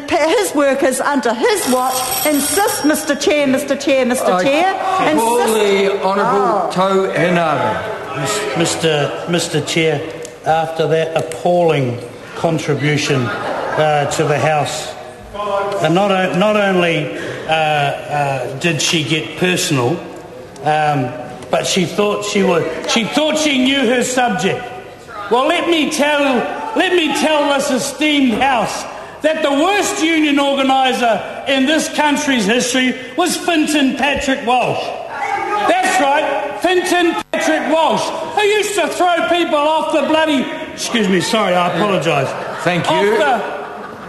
his workers under his watch insist, Mr Chair, Mr Chair, Mr Chair. Call the Honourable Tau Henare. Mr Chair, after that appalling contribution to the House, not only did she get personal, but she thought she knew her subject. Well, let me tell this esteemed House that the worst union organiser in this country's history was Fintan Patrick Walsh. That's right, Fintan Patrick Walsh, who used to throw people off the bloody... Excuse me, sorry, I apologise. Thank you.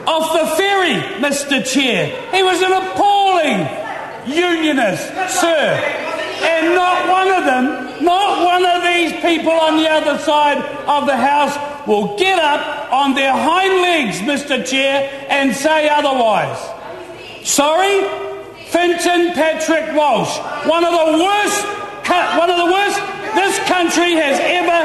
Off the ferry, Mr Chair. He was an appalling unionist, sir. And not one of these people on the other side of the House will get up on their hind legs, Mr Chair, and say otherwise. Sorry? Fintan Patrick Walsh, one of the worst this country has ever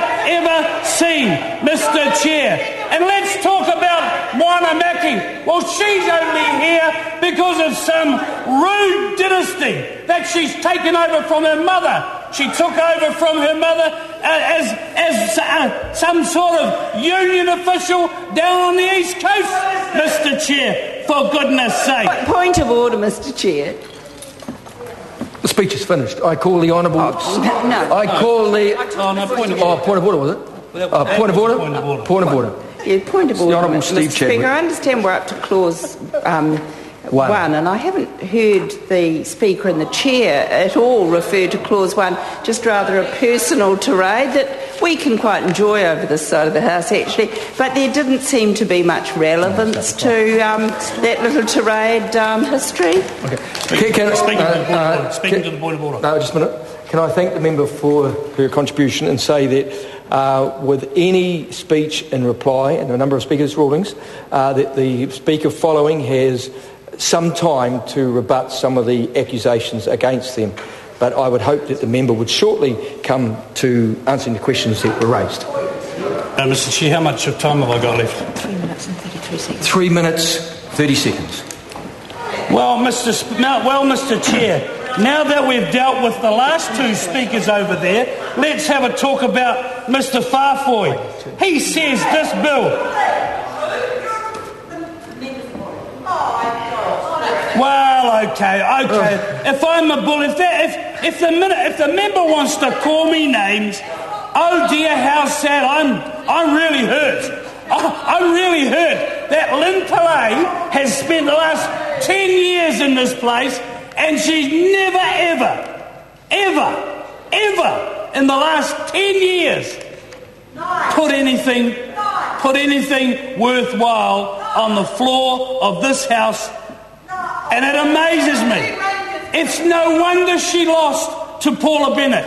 seen, Mr Chair. And let's talk about Moana Maki. Well, she's only here because of some rude dynasty that she's taken over from her mother. She took over from her mother as some sort of union official down on the East Coast, Mr Chair, for goodness sake. Point of order, Mr Chair. The speech is finished. I call the Honourable... No. I call the... Point of order. Point of order, was it? Point of order? Point of order. Yeah, point of order, The Honourable Mr. Steve Speaker. Chadwick. I understand we're up to clause 1, and I haven't heard the Speaker and the Chair at all refer to clause 1, just rather a personal tirade that we can quite enjoy over this side of the House, actually, but there didn't seem to be much relevance to that little tirade history. Okay. Speaking to the point of order. No, just a minute. Can I thank the member for her contribution and say that with any speech in reply, and a number of speakers' rulings, that the Speaker following has some time to rebut some of the accusations against them. But I would hope that the member would shortly come to answering the questions that were raised. Mr Chair, how much of time have I got left? 3 minutes and 33 seconds. 3 minutes, 30 seconds. Well, Mr Chair, now that we've dealt with the last two speakers over there, let's have a talk about Mr Farfoy. He says this bill... Well, okay. If I'm a bull, if the member wants to call me names, oh dear, how sad! I'm really hurt. I'm really hurt that Lynn Pillay has spent the last 10 years in this place, and she's never, ever in the last 10 years put anything worthwhile on the floor of this House. And it amazes me. It's no wonder she lost to Paula Bennett.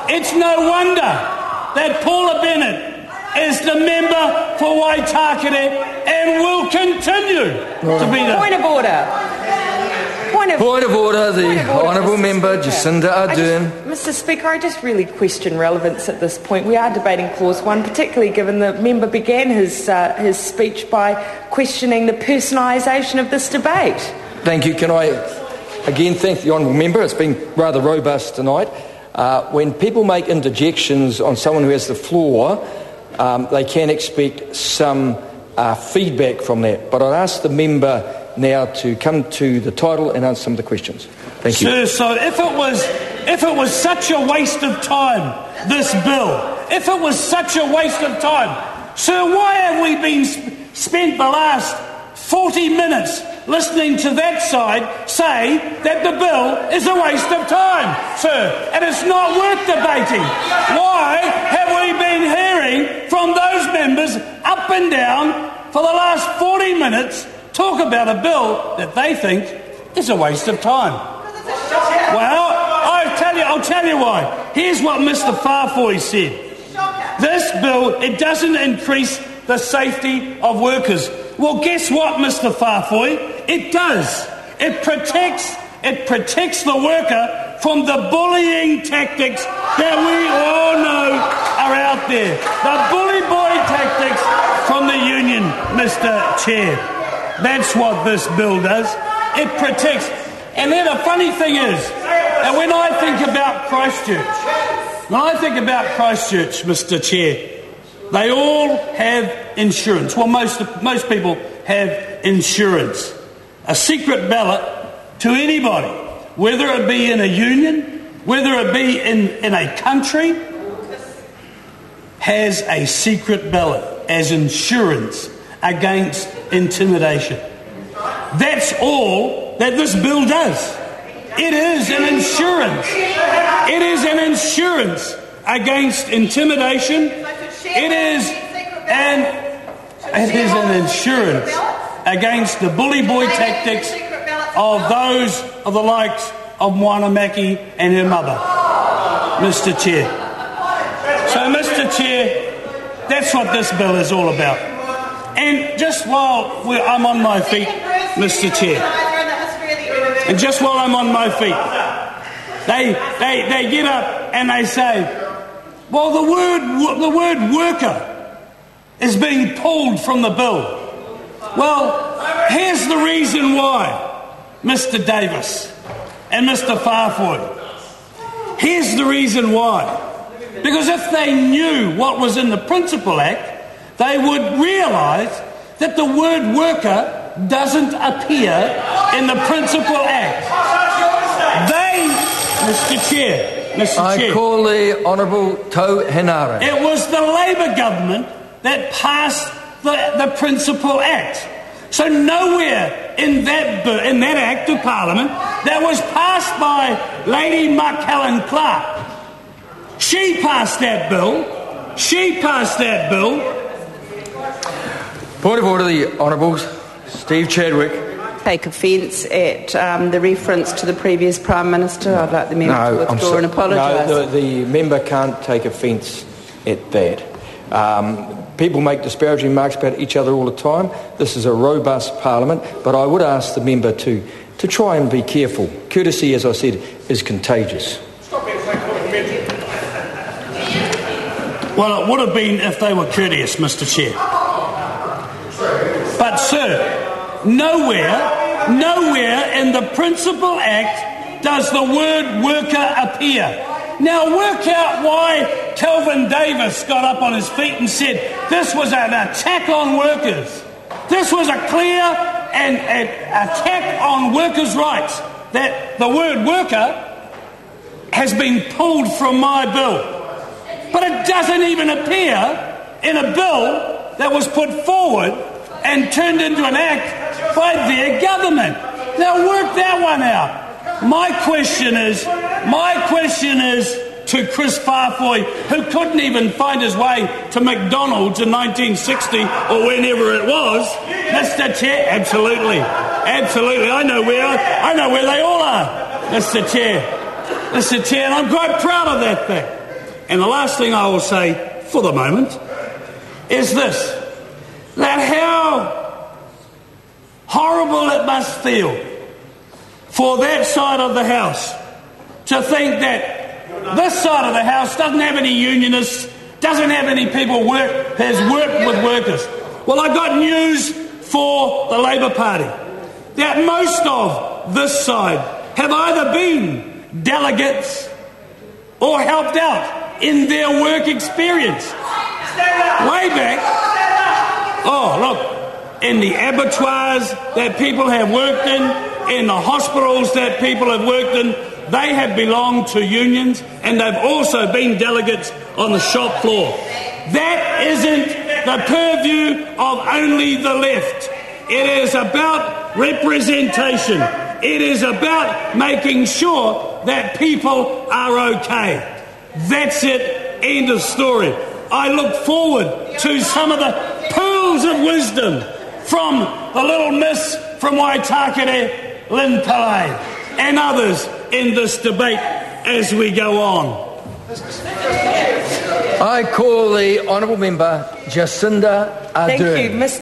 It's no wonder that Paula Bennett is the member for Waitakere and will continue to be the... Point of order. Point of order, the Honourable Member Jacinda Ardern. Mr Speaker, I just really question relevance at this point. We are debating clause 1, particularly given the member began his speech by questioning the personalisation of this debate. Thank you. Can I again thank the Honourable Member? It's been rather robust tonight. When people make interjections on someone who has the floor, they can expect some feedback from that. But I'd ask the member now to come to the title and answer some of the questions. Thank you. Sir, so if it was such a waste of time, this bill, if it was such a waste of time, sir, why have we been spent the last 40 minutes listening to that side say that the bill is a waste of time, sir, and it's not worth debating? Why have we been hearing from those members up and down for the last 40 minutes talk about a bill that they think is a waste of time? Well, I'll tell you why. Here's what Mr Farfoy said. This bill, it doesn't increase the safety of workers. Well, guess what, Mr Farfoy? It does. It protects the worker from the bullying tactics that we all know are out there. The bully boy tactics from the union, Mr Chair. That's what this bill does. It protects. And then the funny thing is, that when I think about Christchurch, Mr. Chair, they all have insurance. Well, most people have insurance. A secret ballot to anybody, whether it be in a union, whether it be in a country, has a secret ballot as insurance against intimidation. That's all that this bill does. It is an insurance. It is an insurance against intimidation. It is an insurance against the bully boy tactics of those of the likes of Moanamaki and her mother, Mr. Chair. So, Mr. Chair, that's what this bill is all about. And just while I'm on my feet, Mr. Chair, and just while I'm on my feet, they get up and they say, well, the word worker is being pulled from the bill. Well, here's the reason why, Mr. Davis and Mr. Farfoy. Here's the reason why. Because if they knew what was in the Principal Act, they would realise that the word worker doesn't appear in the Principal Act. Mr. Chair. I call the Honourable Tau Henare. It was the Labour government that passed the Principal Act. So nowhere in that Act of Parliament that was passed by Lady Helen Clark. She passed that bill. Point of order, the Honourable Steve Chadwick. Take offence at the reference to the previous Prime Minister. I'd like the member to withdraw and apologise. No, the member can't take offence at that. People make disparaging remarks about each other all the time. This is a robust Parliament, but I would ask the member to try and be careful. Courtesy, as I said, is contagious. Well, it would have been if they were courteous, Mr. Chair. But, sir, nowhere in the Principal Act does the word worker appear. Now, work out why Kelvin Davis got up on his feet and said this was an attack on workers. This was a clear attack on workers' rights, that the word worker has been pulled from my bill. But it doesn't even appear in a bill that was put forward and turned into an act by their government. Now work that one out. My question is to Chris Farfoy, who couldn't even find his way to McDonald's in 1960 or whenever it was. Mr. Chair, absolutely. I know where they all are, Mr. Chair, and I'm quite proud of that thing. And the last thing I will say for the moment is this, that how horrible it must feel for that side of the House to think that this side of the House doesn't have any unionists, doesn't have any people has worked with workers. Well, I got news for the Labour Party, that most of this side have either been delegates or helped out in their work experience. Way back, in the abattoirs that people have worked in the hospitals that people have worked in, they have belonged to unions, and they've also been delegates on the shop floor. That isn't the purview of only the left. It is about representation. It is about making sure that people are okay. That's it. End of story. I look forward to some of the pearls of wisdom from the little miss from Waitakere, Lynn Pillay, and others in this debate as we go on. I call the Honourable Member Jacinda Ardern. Thank you, Mr.